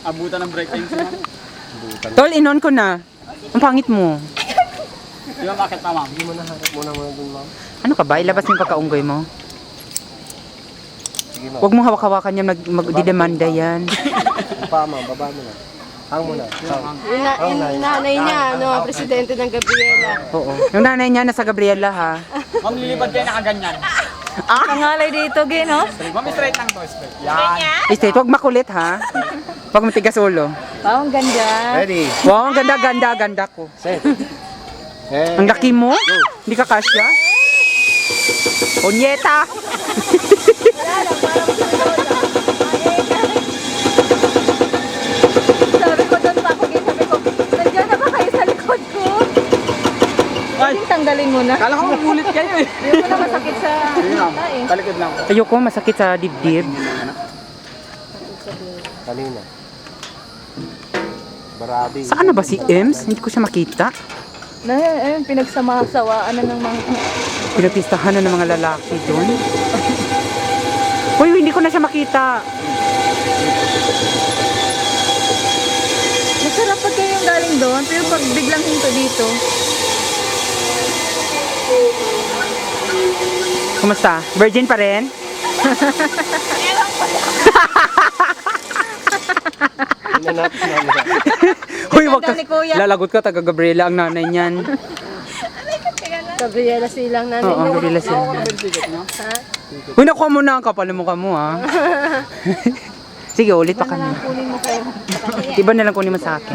Abutan ng break time siya. Tol, inon ko na. Ang pangit mo. Di ba bakit pa, ma'am? Hindi mo na harap muna dun, ma'am. Ano ka ba? Ilabas mo yung pagkaunggoy mo. Sige, ma'am. Huwag mong hawak-hawakan yan, magdidemanda yan. Pa, ma'am. Baba mo na. Hang mo na. Yung nanay niya, ano, presidente ng Gabriela. Oo. Yung nanay niya nasa Gabriela, ha? Ma'am, lilipad kayo nakaganyan. Pangalay dito, no? Ma'am, straight lang to, straight. Yan. Straight, huwag makulit, ha? Huwag matigas ulo. Wow, ang ganda. Ready, Wow, ang ganda ko. set. Ang laki mo? Hindi ka kasya? Onyeta! Sabi ko doon pa ako, sabi ko, nandiyan na ba kayo sa likod ko? Ay, Yung tanggalin mo na. kala ko mamulit kayo eh. Hindi mo na masakit sa Sige, ma'am. mata eh. Talikod lang. Ayoko, masakit sa dibdib. Kanina. Barabi. Saan na ba si Ems? Hindi ko siya makita. Pinagsama-sawaan na ng mga... Pinapistahan na ng mga lalaki doon. Uy, hindi ko na siya makita. Masarap pag kayong galing doon, pero pag biglang hinto dito, Kumusta? Virgin pa rin? Hinanap namin. Uy, wag ka. Ganda ni Kuya. Lalagot ka, taga Gabriela ang nanay niyan. Gabriela silang nanay Oo, niya. Gabriela sila. Ticket niyo? Uy, nakuha mo na ang kapal mo ka mo, ha? Sige, ulit pa kami. kunin mo kayo. Iba na lang kunin mo sa akin.